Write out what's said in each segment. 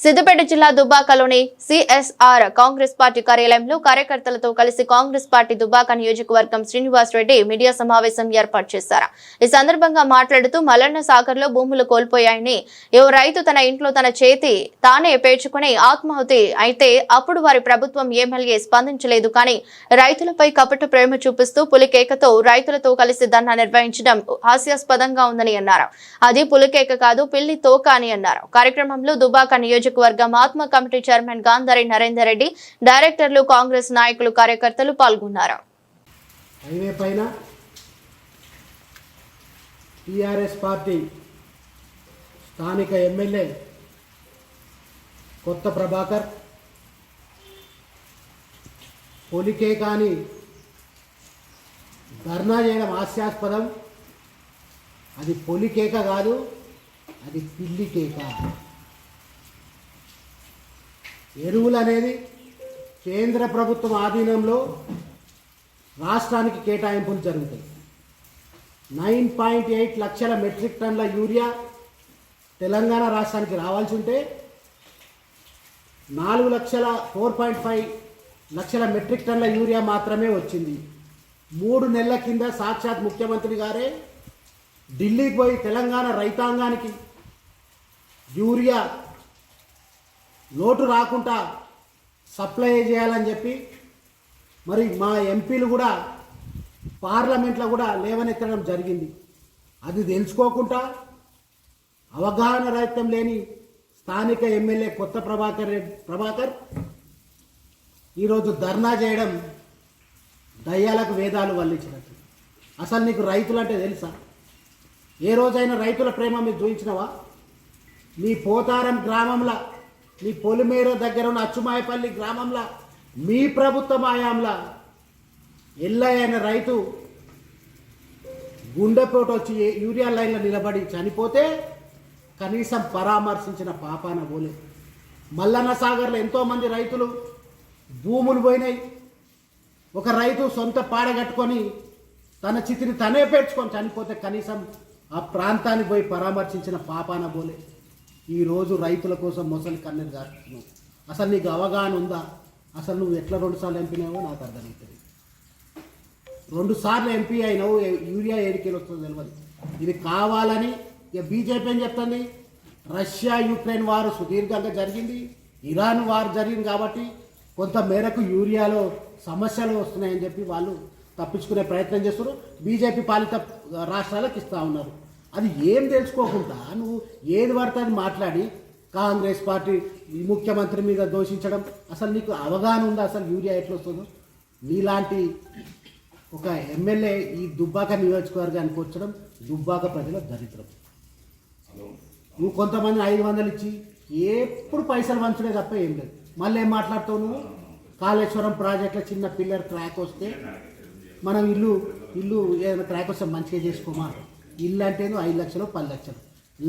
సిద్దిపేట జిల్లా దుబ్బాకలోని CSR Congress party కార్యాలయంలో కార్యకర్తలతో కలిసి కాంగ్రెస్ పార్టీ దుబ్బాక నియోజకవర్గం శ్రీనివాస్ రెడ్డి మీడియా సమావేశం ఏర్పాటు చేశారు. ఈ సందర్భంగా మాట్లాడుతూ మల్లన్న సాగర్ లో భూములు కోల్పోయాయని, ఓ రైతు తన ఇంట్లో తన చేతి తానే పేర్చుకుని ఆత్మాహుతి అయితే అప్పుడు వారి ప్రభుత్వం ఎమ్మెల్యే స్పందించలేదు. కానీ రైతులపై కపట ప్రేమ చూపిస్తూ పులికేకతో రైతులతో కలిసి ధర్నా నిర్వహించడం హాస్యాస్పదంగా ఉందని అన్నారు. అది పులికేక కాదు, పిల్లి తోక అని అన్నారు. కార్యక్రమంలో దుబ్బాక నియోజకవర్గం ఆత్మ కమిటీ చైర్మన్ గాంధారి నరేందర్ రెడ్డి, డైరెక్టర్లు, కాంగ్రెస్ నాయకులు, కార్యకర్తలు పాల్గొన్నారు. హైవే పైన టీఆర్ఎస్ పార్టీ స్థానిక ఎమ్మెల్యే కొత్త ప్రభాకర్ పొలికే కానీ ధర్నా చేయడం హాస్యాస్పదం. అది పొలికేక కాదు, అది పిల్లి కేక. ఎరువులు అనేది కేంద్ర ప్రభుత్వం ఆధీనంలో రాష్ట్రానికి కేటాయింపులు జరుగుతాయి. 9.8 లక్షల మెట్రిక్ టన్నుల యూరియా తెలంగాణ రాష్ట్రానికి రావాల్సి ఉంటే 4,5 లక్షల మెట్రిక్ టన్నుల యూరియా మాత్రమే వచ్చింది. 3 నెలల కింద సాక్షాత్ ముఖ్యమంత్రి గారే ఢిల్లీకి పోయి తెలంగాణ రైతాంగానికి యూరియా లోటు రాకుండా సప్లై చేయాలని చెప్పి మరి మా ఎంపీలు కూడా పార్లమెంట్లో కూడా లేవనెత్తడం జరిగింది. అది తెలుసుకోకుండా అవగాహన రహితం లేని స్థానిక ఎమ్మెల్యే కొత్త ప్రభాకర్ ఈరోజు ధర్నా చేయడం దయ్యాలకు వేదాలు వల్లించినట్టు. అసలు నీకు రైతులు అంటే తెలుసా? ఏ రోజైనా రైతుల ప్రేమ మీరు చూపించినవా? మీ పోతారం గ్రామంలో, మీ పొలిమేర దగ్గర ఉన్న అచ్చుమాయపల్లి గ్రామంలో మీ ప్రభుత్వ హయాంలో ఎల్లయ్యన రైతు గుండెపోటు వచ్చి యూరియా లైన్లో నిలబడి చనిపోతే కనీసం పరామర్శించిన పాపాన పోలే. మల్లన్న సాగర్లో ఎంతోమంది రైతులు భూములు పోయినాయి. ఒక రైతు సొంత పాడగట్టుకొని తన చితిని తనే పేర్చుకొని చనిపోతే కనీసం ఆ ప్రాంతానికి పోయి పరామర్శించిన పాపాన పోలే. ఈరోజు రైతుల కోసం మొసలి కన్నీరు గారుతున్నావు. అసలు నీకు అవగాహన ఉందా? అసలు నువ్వు ఎట్లా 2 సార్లు ఎంపీనావో నాకు అర్థమవుతుంది. 2 సార్లు ఎంపీ అయినావు, యూరియా 7 కిలో వస్తుందో తెలియదు. ఇది కావాలని ఇక బీజేపీ ఏం చెప్తుంది? రష్యా యుక్రెయిన్ వారు సుదీర్ఘంగా జరిగింది, ఇరాన్ వారు జరిగింది కాబట్టి కొంత మేరకు యూరియాలో సమస్యలు వస్తున్నాయని చెప్పి వాళ్ళు తప్పించుకునే ప్రయత్నం చేస్తున్నారు. బీజేపీ పాలిత రాష్ట్రాలకు ఇస్తూ ఉన్నారు. అది ఏం తెలుసుకోకుండా నువ్వు ఏది పడితే అది మాట్లాడి కాంగ్రెస్ పార్టీ ముఖ్యమంత్రి మీద దోషించడం, అసలు నీకు అవగాహన ఉందా అసలు యూరియా ఎట్లా వస్తుందో? నీలాంటి ఒక ఎమ్మెల్యే ఈ దుబ్బాక నియోజకవర్గానికి వచ్చడం దుబ్బాక ప్రజల దరిద్రం. నువ్వు కొంతమంది 500 ఇచ్చి ఎప్పుడు పైసలు పంచుడే తప్ప ఏం లేదు. మళ్ళీ ఏం మాట్లాడుతావు నువ్వు? కాళేశ్వరం ప్రాజెక్టులో చిన్న పిల్లర్ క్రాక్ వస్తే మనం ఇల్లు ఏదైనా క్రాక్ వస్తే మంచిగా చేసుకోమా? ఇల్లు అంటే 5 లక్షలు 10 లక్షలు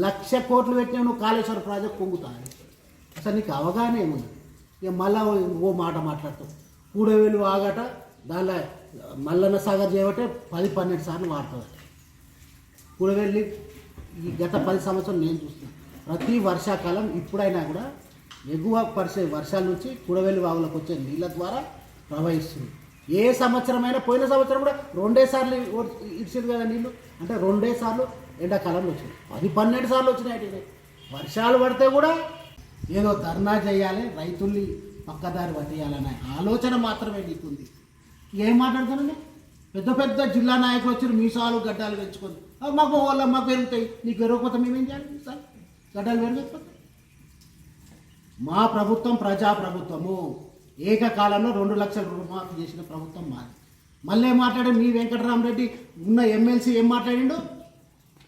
1,00,000 కోట్లు పెట్టినా నువ్వు కాళేశ్వరం ప్రాజెక్ట్ పొంగుతావు. అసలు నీకు అవగాహన ఏముంది? ఇక మళ్ళా ఓ మాట మాట్లాడతావు. కూడవేలు ఆగట దానిలో మల్లన్న సాగర్ చేయబట్టే 10-12 సార్లు వాడుతుంది. కూడవేలు ఈ గత 10 సంవత్సరాలు నేను చూస్తున్నాను. ప్రతి వర్షాకాలం ఇప్పుడైనా కూడా ఎగువ పరిసే వర్షాల నుంచి కూడవేలు వాగులకు వచ్చే నీళ్ళ ద్వారా ప్రవహిస్తుంది. ఏ సంవత్సరమైనా పోయిన సంవత్సరం కూడా 2 సార్లు ఇచ్చింది కదా నీళ్ళు. అంటే 2 సార్లు ఎండాకాలంలో వచ్చినాయి, 10-12 సార్లు వచ్చినాయి. వర్షాలు పడితే కూడా ఏదో ధర్నా చేయాలి, రైతుల్ని పక్కదారి పట్టేయాలనే ఆలోచన మాత్రమే నీకుంది. ఏం మాట్లాడుతానండి? పెద్ద పెద్ద జిల్లా నాయకులు వచ్చి మీసాలు గడ్డాలు పెంచుకొని మాకు మాకు పెరుగుతాయి, నీకు పెరగకపోతే మేమేం చేయాలి? సార్ గడ్డాలు పెరగకపోతే మా ప్రభుత్వం ప్రజాప్రభుత్వము. ఏకకాలంలో 2 లక్షల రుణమాఫీ చేసిన ప్రభుత్వం మాది. మళ్ళీ ఏం మాట్లాడాడు మీ వెంకటరామరెడ్డి ఉన్న ఎమ్మెల్సీ? ఏం మాట్లాడిండు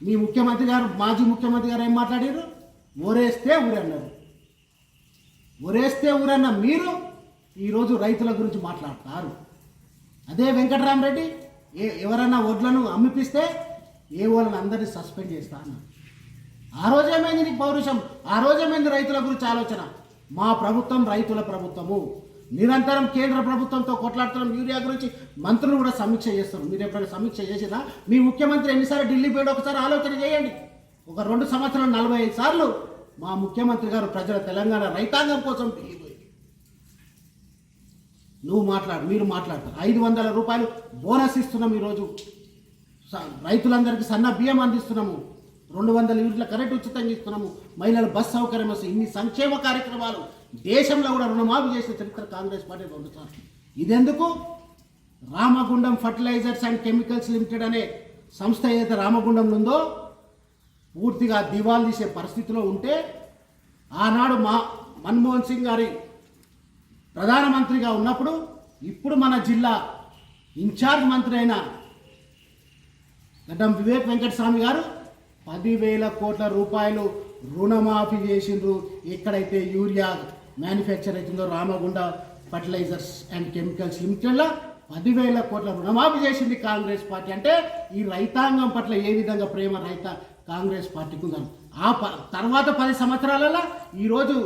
మీ ముఖ్యమంత్రి గారు, మాజీ ముఖ్యమంత్రి గారు ఏం మాట్లాడారు? ఒరేస్తే ఊరన్నారు. ఒరేస్తే ఊరన్న మీరు ఈరోజు రైతుల గురించి మాట్లాడతారు. అదే వెంకటరామరెడ్డి ఎవరైనా వడ్లను అమ్మిపిస్తే వాళ్ళని అందరినీ సస్పెండ్ చేస్తా అన్నారు. ఆ రోజేమైంది నీకు పౌరుషం? ఆ రోజేమైంది రైతుల గురించి ఆలోచన? మా ప్రభుత్వం రైతుల ప్రభుత్వము. నిరంతరం కేంద్ర ప్రభుత్వంతో కొట్లాడుతున్నాం. యూరియా గురించి మంత్రులు కూడా సమీక్ష చేస్తారు. మీరు ఎప్పుడైనా సమీక్ష చేసినా? మీ ముఖ్యమంత్రి ఎన్నిసార్లు ఢిల్లీ పోయాడు ఒకసారి ఆలోచన చేయండి. ఒక 2 సంవత్సరాలు 45 సార్లు మా ముఖ్యమంత్రి గారు ప్రజల తెలంగాణ రైతాంగం కోసం ఢిల్లీ పోయింది. నువ్వు మాట్లాడు, మీరు మాట్లాడతారు. 500 రూపాయలు బోనస్ ఇస్తున్నాం ఈరోజు, రైతులందరికీ సన్న బియ్యం అందిస్తున్నాము, 200 యూనిట్ల కరెంట్ ఉచితంగా ఇస్తున్నాము, మహిళలు బస్ సౌకర్యం వస్తుంది. ఇన్ని సంక్షేమ కార్యక్రమాలు దేశంలో కూడా రుణమాఫీ చేసిన చరిత్ర కాంగ్రెస్ పార్టీ 2 సార్లు. ఇదెందుకు? Ramagundam fertilisers and chemicals limited అనే సంస్థ ఏదైతే రామగుండంలో ఉందో పూర్తిగా దివాలు తీసే పరిస్థితిలో ఉంటే ఆనాడు మన్మోహన్ సింగ్ గారి ప్రధానమంత్రిగా ఉన్నప్పుడు ఇప్పుడు మన జిల్లా ఇన్ఛార్జ్ మంత్రి అయిన గడ్డం వివేక్ వెంకటస్వామి గారు 10,000 కోట్ల రూపాయలు రుణమాఫీ చేసిండ్రు. ఎక్కడైతే యూరియా మ్యానుఫ్యాక్చర్ అవుతుందో రామగుండ ఫర్టిలైజర్స్ అండ్ కెమికల్స్ లిమిటెడ్లో 10,000 కోట్ల రుణమాఫీ చేసింది కాంగ్రెస్ పార్టీ. అంటే ఈ రైతాంగం పట్ల ఏ విధంగా ప్రేమ కాంగ్రెస్ పార్టీకి ఉందని. తర్వాత 10 సంవత్సరాలలో ఈరోజు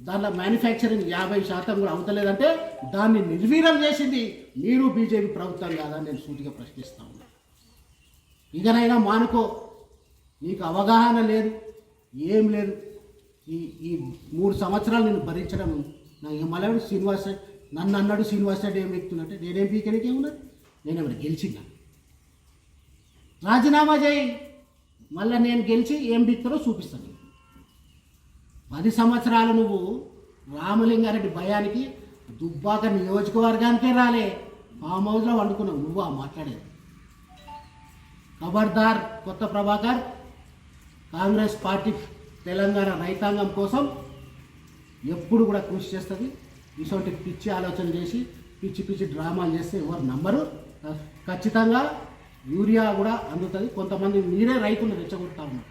దాంట్లో మ్యానుఫ్యాక్చరింగ్ 50% కూడా అవుతలేదంటే దాన్ని నిర్వీర్యం చేసింది మీరు బీజేపీ ప్రభుత్వం కాదని నేను సూటిగా ప్రశ్నిస్తా ఉన్నాను. ఇకనైనా మానుకో, నీకు అవగాహన లేదు, ఏం లేదు. ఈ 3 సంవత్సరాలు నేను భరించడం నాకు మళ్ళీ శ్రీనివాస్ రెడ్డి నన్ను అన్నాడు. శ్రీనివాస్ రెడ్డి ఏం వ్యక్తున్నట్టే నేనేం పీకనికి ఏమున్నది? నేనేమైనా గెలిచిందా? రాజీనామా చేయి, మళ్ళీ నేను గెలిచి ఏం పీక్తారో చూపిస్తాను. 10 సంవత్సరాలు నువ్వు రామలింగారెడ్డి భయానికి దుబ్బాక నియోజకవర్గానికే రాలే, ఫామ్ హౌస్లో వండుకున్నావు. నువ్వు మాట్లాడేది. ఖబర్దార్ కొత్త ప్రభాకర్, కాంగ్రెస్ పార్టీ తెలంగాణ రైతాంగం కోసం ఎప్పుడు కూడా కృషి చేస్తుంది. ఇటువంటి పిచ్చి ఆలోచన చేసి పిచ్చి డ్రామాలు చేస్తే ఎవరు నమ్మరు. ఖచ్చితంగా యూరియా కూడా అందుతుంది. కొంతమంది మీరే రైతులు రెచ్చగొడతా ఉన్నారు.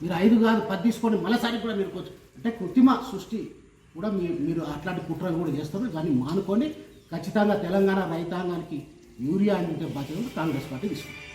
మీరు 5 కాదు 10 తీసుకొని మళ్ళీసారి కూడా మీరు అంటే కృత్రిమ సృష్టి కూడా మీరు అట్లాంటి కుట్రలు కూడా చేస్తారు. కానీ మానుకొని ఖచ్చితంగా తెలంగాణ రైతాంగానికి యూరియా అంటే బాధ్యత కాంగ్రెస్ పార్టీ తీసుకుంటుంది.